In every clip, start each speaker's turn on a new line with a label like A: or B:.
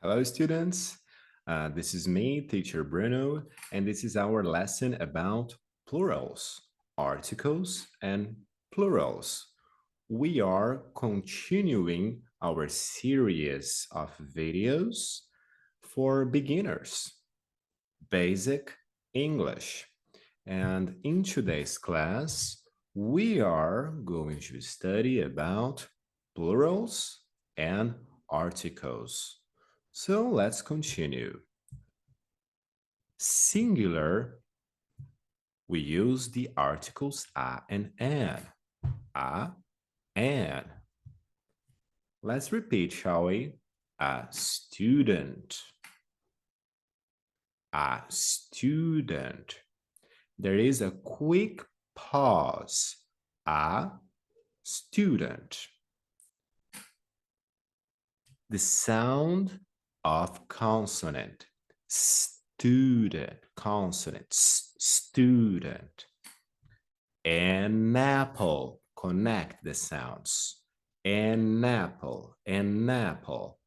A: Hello, students. This is me, teacher Bruno, and this is our lesson about plurals, articles, and plurals. We are continuing our series of videos for beginners, basic English. And in today's class, we are going to study about plurals and articles. So let's continue. Singular, we use the articles a and an. A, an. Let's repeat, shall we? A student. A student. There is a quick pause. A student. The sound of consonant. Student, consonant, student. An apple, connect the sounds. An apple, an apple.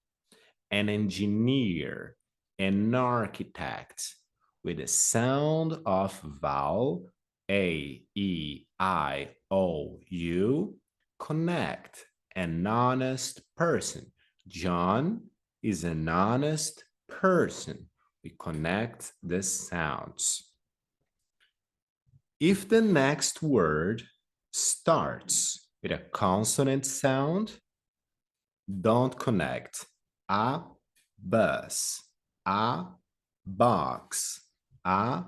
A: An engineer, an architect, with the sound of vowel A, E, I, O, U, connect, an honest person. John is an honest person. We connect the sounds. If the next word starts with a consonant sound, don't connect. A bus, a box, a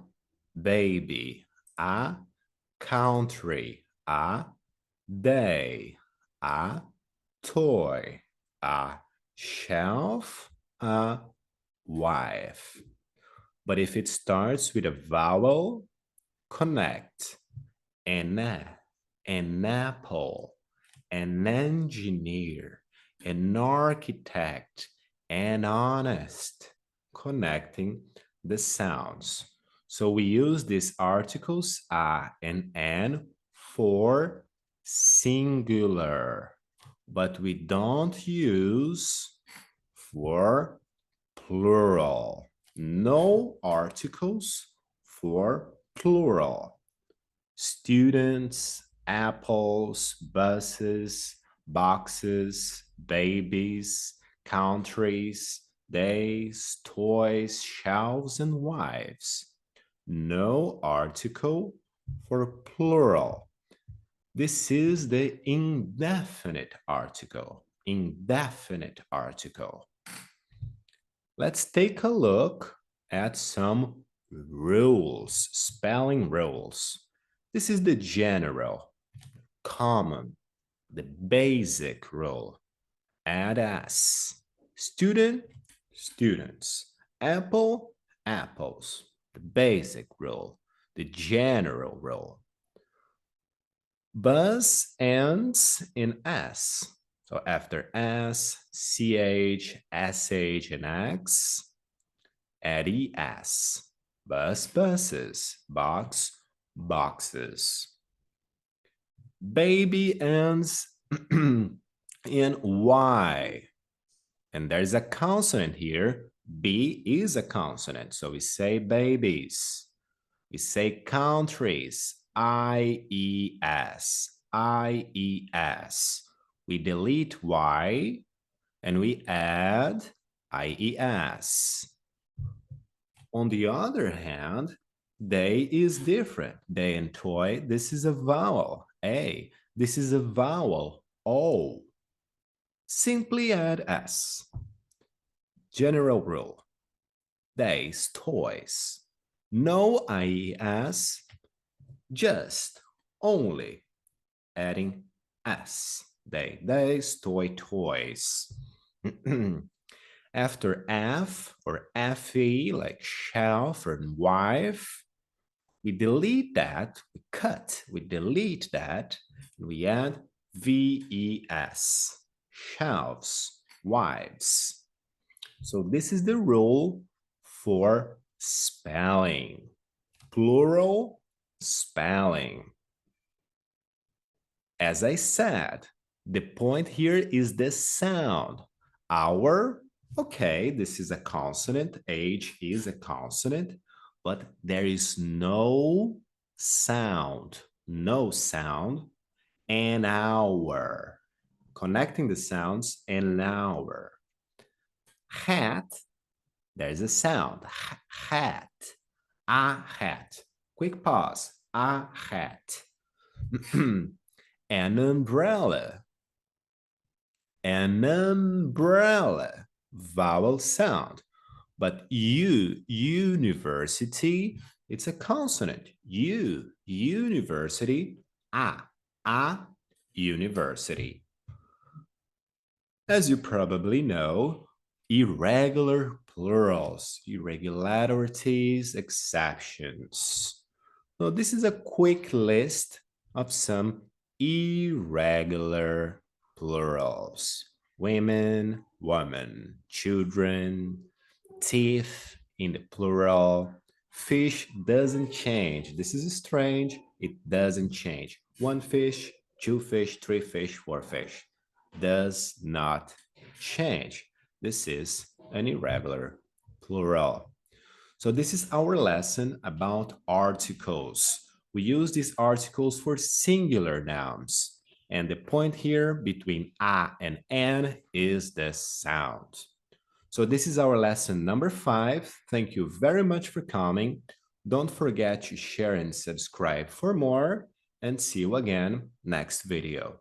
A: baby, a country, a day, a toy, a shelf, a wife. But if it starts with a vowel, connect. An apple, an engineer, an architect, and honest, connecting the sounds. So we use these articles a and an for singular, but we don't use for plural. No articles for plural. Students, apples, buses, boxes, babies, countries, days, toys, shelves, and wives. No article for plural. This is the indefinite article. Indefinite article. Let's take a look at some rules, spelling rules. This is the general, common, the basic rule. Add s. Student, students. Apple, apples. The basic rule, the general rule. Buzz ends in s. So after s, ch, sh, and x, add es. Bus, buses. Box, boxes. Baby ends in Y. And there's a consonant here. B is a consonant. So we say babies. We say countries. I-E-S. I-E-S. We delete Y and we add I-E-S. On the other hand, they is different. They and toy, this is a vowel, A. This is a vowel, O. Simply add S. General rule, days, toys. No IES, just, only, adding S. Days, toys. After F or FE, like shelf or wife, we delete that, we cut, we delete that, and we add VES, shelves, wives. So this is the rule for spelling, plural spelling. As I said, the point here is the sound. Our Okay, this is a consonant. Age is a consonant, but there is no sound. No sound. An hour. Connecting the sounds, an hour. Hat, there's a sound. Hat. A hat. Quick pause. A hat. An umbrella. An umbrella. Vowel sound. But university, it's a consonant. University. A, university. As you probably know, irregular plurals, irregularities, exceptions. So this is a quick list of some irregular plurals. Women, woman, children, teeth in the plural. Fish doesn't change. This is strange. It doesn't change. One fish, two fish, three fish, four fish. Does not change. This is an irregular plural. So this is our lesson about articles. We use these articles for singular nouns. And the point here between a and an is the sound. So this is our lesson number 5. Thank you very much for coming. Don't forget to share and subscribe for more, and see you again next video.